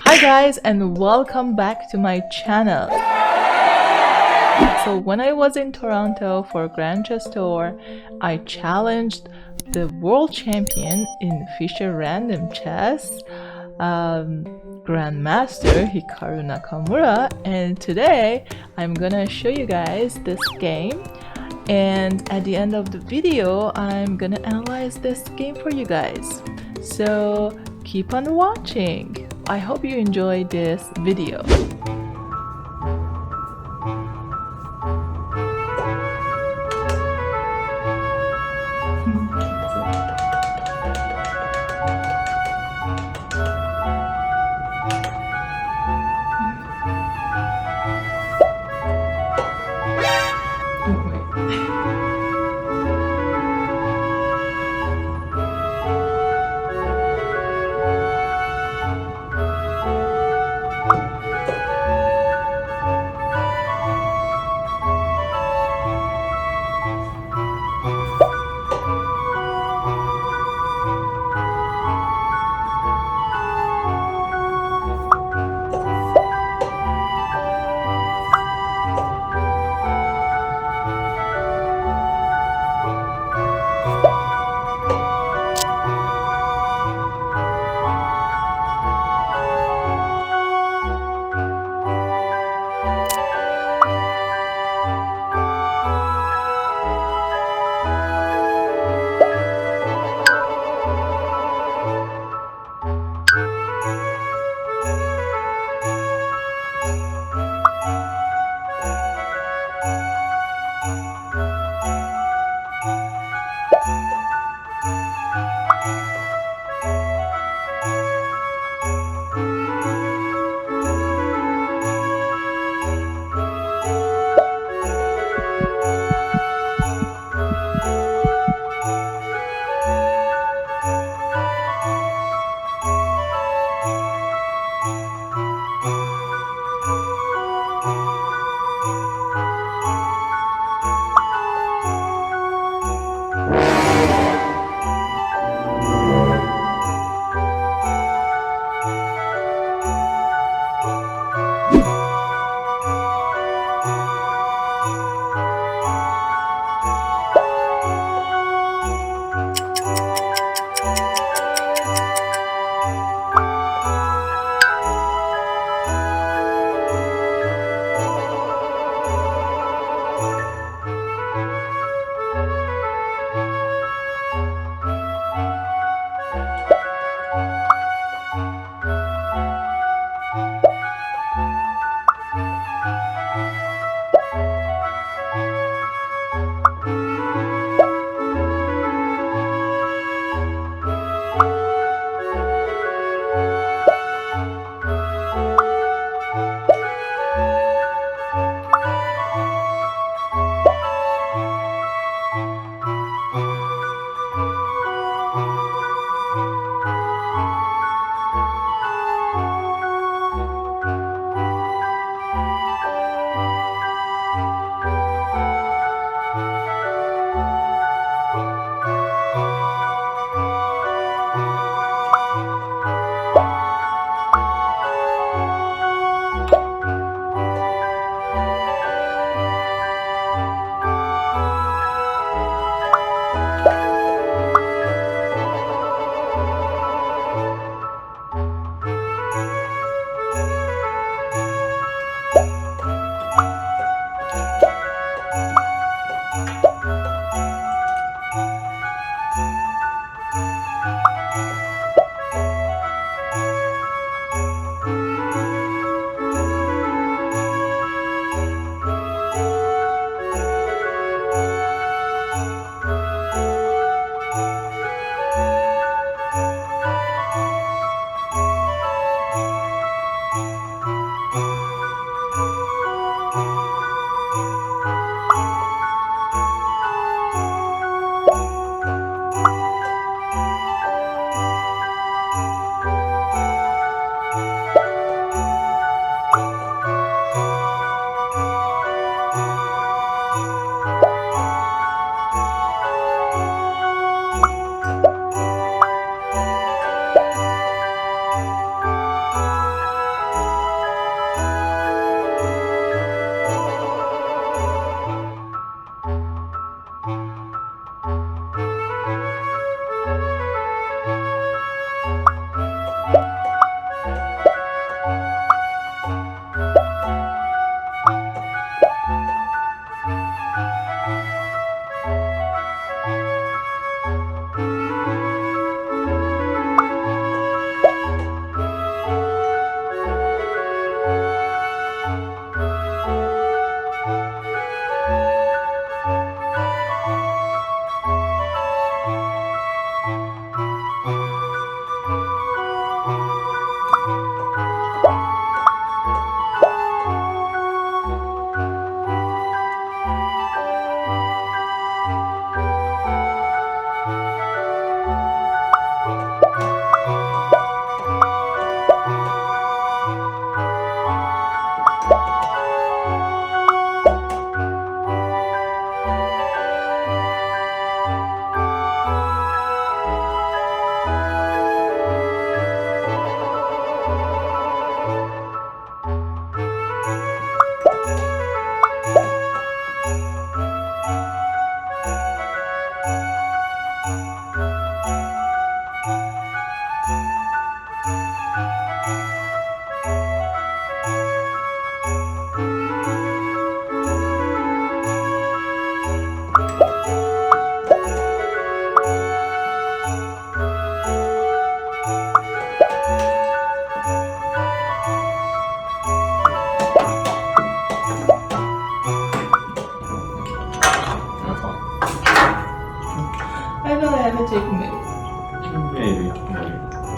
Hi guys, and welcome back to my channel. So when I was in Toronto for Grand Chess Tour, I challenged the world champion in Fischer Random Chess, Grandmaster Hikaru Nakamura, and today I'm gonna show you guys this game, and at the end of the video I'm gonna analyze this game for you guys. So keep on watching. I hope you enjoyed this video.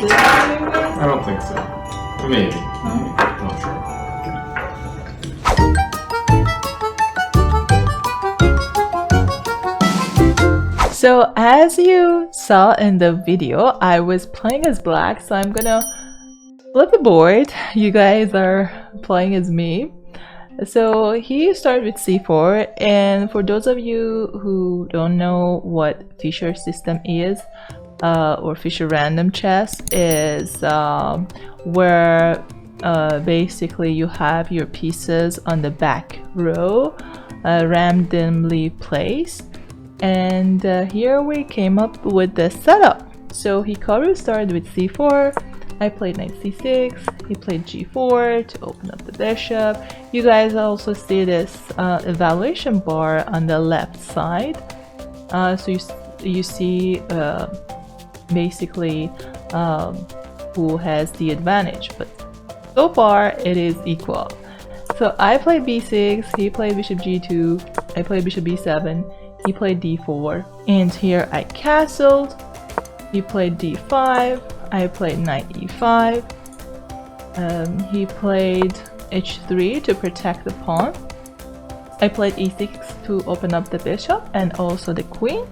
this moving there? I don't think so. Maybe. Not sure. So as you saw in the video, I was playing as black, so I'm gonna flip the board. You guys are playing as me. So he started with c4, and for those of you who don't know what Fischer system is, or Fischer Random Chess is where basically you have your pieces on the back row randomly placed. And here we came up with the setup. So Hikaru started with c4, I played knight c6, he played g4 to open up the bishop. You guys also see this evaluation bar on the left side. So you see basically who has the advantage, but so far it is equal. So I played b6, he played bishop g2, I played bishop b7, he played d4, and here I castled. He played d5, I played knight e5, he played h3 to protect the pawn, I played e6 to open up the bishop and also the queen,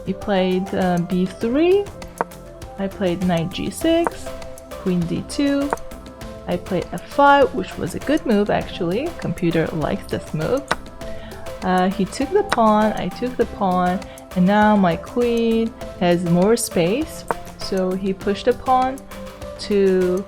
he played b3, I played knight g6, queen d2, I played f5, which was a good move actually, computer likes this move. He took the pawn, I took the pawn, and now my queen has more space, so he pushed the pawn to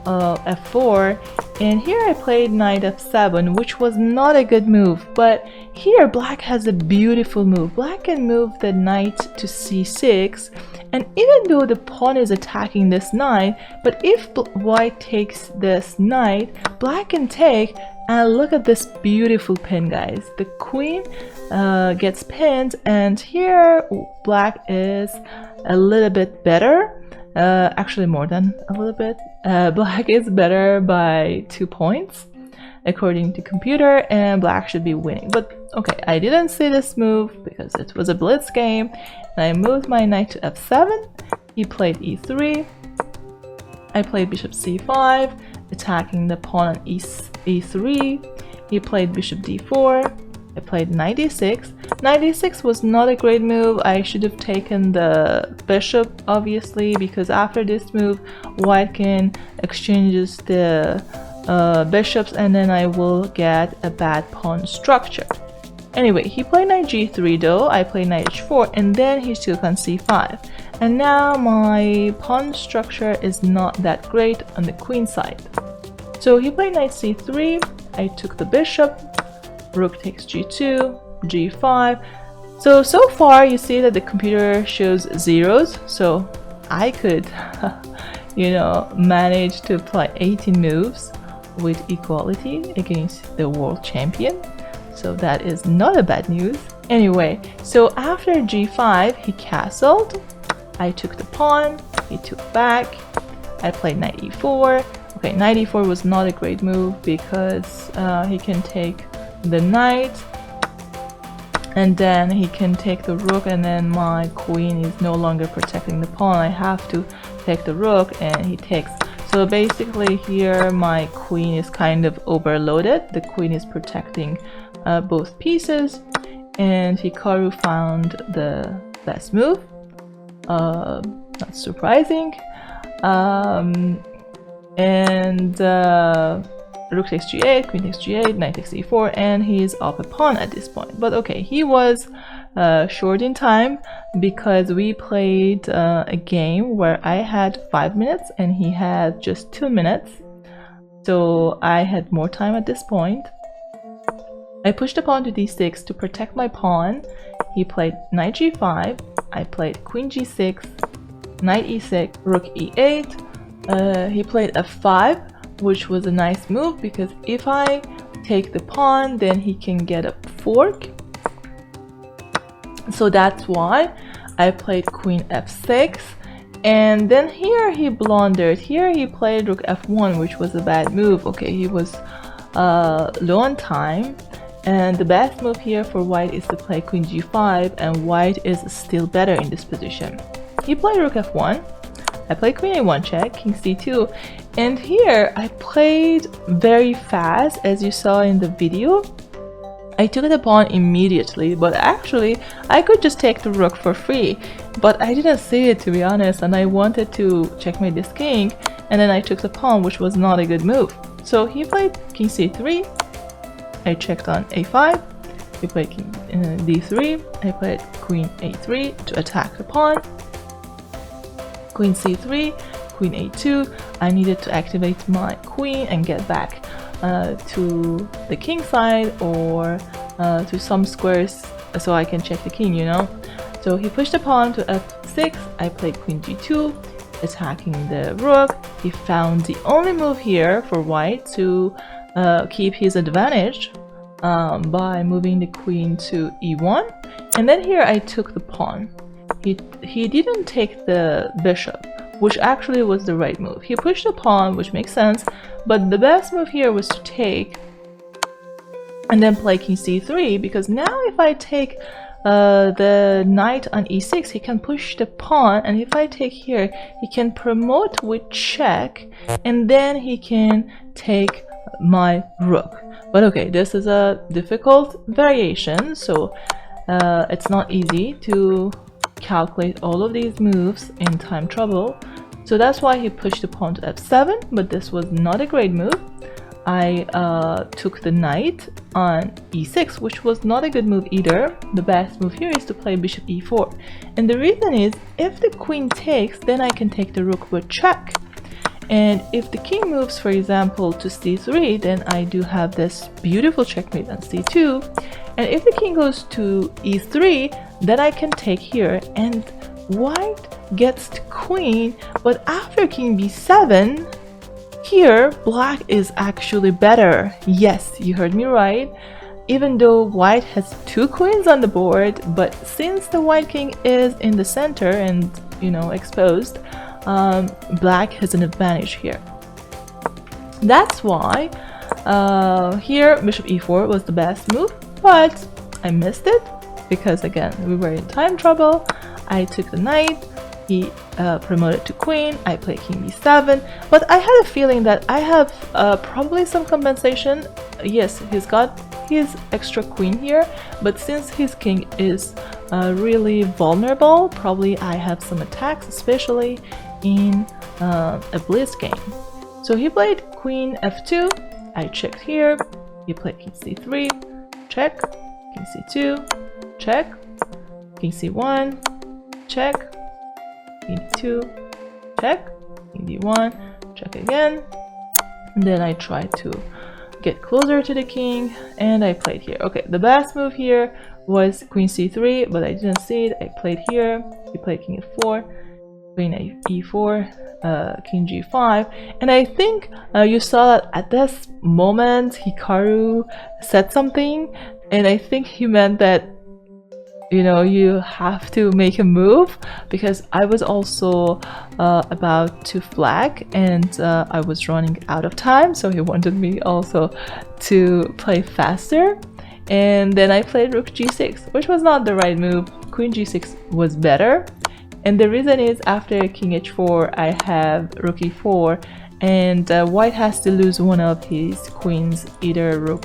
f4, and here I played knight f7, which was not a good move, but here black has a beautiful move. Black can move the knight to c6, and even though the pawn is attacking this knight, but if white takes this knight, black can take. And look at this beautiful pin, guys. The queen gets pinned, and here black is a little bit better. Actually more than a little bit. Black is better by 2 points according to computer, and black should be winning. But okay, I didn't see this move because it was a blitz game. And I moved my knight to f7. He played e3. I played bishop c5, attacking the pawn on e3. He played bishop d4. I played knight e6. Knight e6 was not a great move. I should have taken the bishop, obviously, because after this move, white can exchanges the bishops, and then I will get a bad pawn structure. Anyway, he played knight g3 though. I played knight h4, and then he took on c5. And now my pawn structure is not that great on the queen side. So he played knight c3, I took the bishop, rook takes g2, g5. So far you see that the computer shows zeros, so I could, you know, manage to play 18 moves with equality against the world champion. So that is not a bad news. Anyway, so after g5, he castled. I took the pawn, he took back, I played knight e4. Okay, knight e4 was not a great move because he can take the knight, and then he can take the rook, and then my queen is no longer protecting the pawn. I have to take the rook, and he takes. So basically here my queen is kind of overloaded. The queen is protecting both pieces, and Hikaru found the best move. Not surprising. Rook takes g8, queen takes g8, knight takes e4, and he's up a pawn at this point. But okay, he was short in time because we played a game where I had 5 minutes and he had just 2 minutes. So I had more time at this point. I pushed the pawn to d6 to protect my pawn. He played knight g5, I played queen g6, knight e6, rook e8. He played f5, which was a nice move because if I take the pawn, then he can get a fork. So that's why I played queen f6. And then here he blundered. Here he played rook f1, which was a bad move. Okay, he was low on time. And the best move here for white is to play queen g5, and white is still better in this position. He played rook f1. I played queen a1 check, king c2, and here I played very fast, as you saw in the video. I took the pawn immediately, but actually I could just take the rook for free, but I didn't see it, to be honest, and I wanted to checkmate this king, and then I took the pawn, which was not a good move. So he played king c3, I checked on a5, he played king d3, I played queen a3 to attack the pawn, queen c3, queen a2, I needed to activate my queen and get back to the king side or to some squares so I can check the king, you know. So he pushed the pawn to f6, I played queen g2, attacking the rook. He found the only move here for white to keep his advantage by moving the queen to e1, and then here I took the pawn. He didn't take the bishop, which actually was the right move. He pushed the pawn, which makes sense, but the best move here was to take and then play king c3, because now if I take the knight on e6, he can push the pawn, and if I take here, he can promote with check, and then he can take my rook. But okay, this is a difficult variation, so it's not easy to calculate all of these moves in time trouble. So that's why he pushed the pawn to f7, but this was not a great move. I took the knight on e6, which was not a good move either. The best move here is to play bishop e4. And the reason is, if the queen takes, then I can take the rook with check. And if the king moves, for example, to c3, then I do have this beautiful checkmate on c2. And if the king goes to e3, then I can take here, and white gets the queen, but after king b7, here black is actually better. Yes, you heard me right. Even though white has two queens on the board, but since the white king is in the center and, you know, exposed, black has an advantage here. That's why here bishop e4 was the best move, but I missed it because, again, we were in time trouble. I took the knight, he promoted to queen, I played king b7, but I had a feeling that I have probably some compensation. Yes, he's got his extra queen here, but since his king is really vulnerable, probably I have some attacks, especially in a blitz game. So he played queen f2, I checked here, he played king c3, check, king c2, check, king c1, check, king d2, check, king d1, check again, and then I tried to get closer to the king and I played here. Okay, the best move here was queen c3, but I didn't see it. I played here, he played king f4, queen e4, king g5, and I think you saw that at this moment Hikaru said something, and I think he meant that, you know, you have to make a move, because I was also about to flag and I was running out of time, so he wanted me also to play faster. And then I played rook g6, which was not the right move. Queen g6 was better, and the reason is after king h4 I have rook e4, and white has to lose one of his queens, either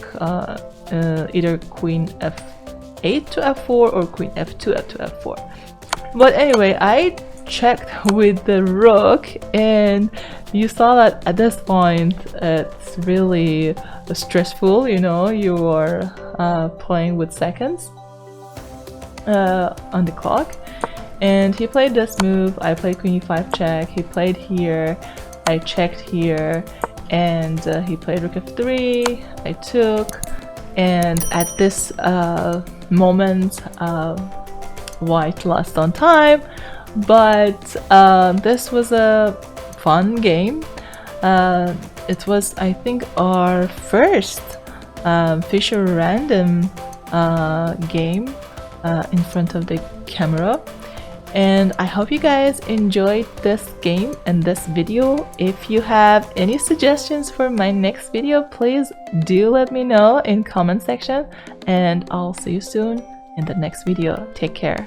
queen f8 to f4 or queen f2 to f4. But anyway, I checked with the rook, and you saw that at this point it's really stressful, you know, you are playing with seconds on the clock. And he played this move, I played queen e5 check, he played here, I checked here, and he played rook f3, I took, and at this moment white lost on time, but this was a fun game. It was, I think, our first Fischer Random game in front of the camera, and I hope you guys enjoyed this game and this video. If you have any suggestions for my next video, please do let me know in comment section, and I'll see you soon in the next video. Take care.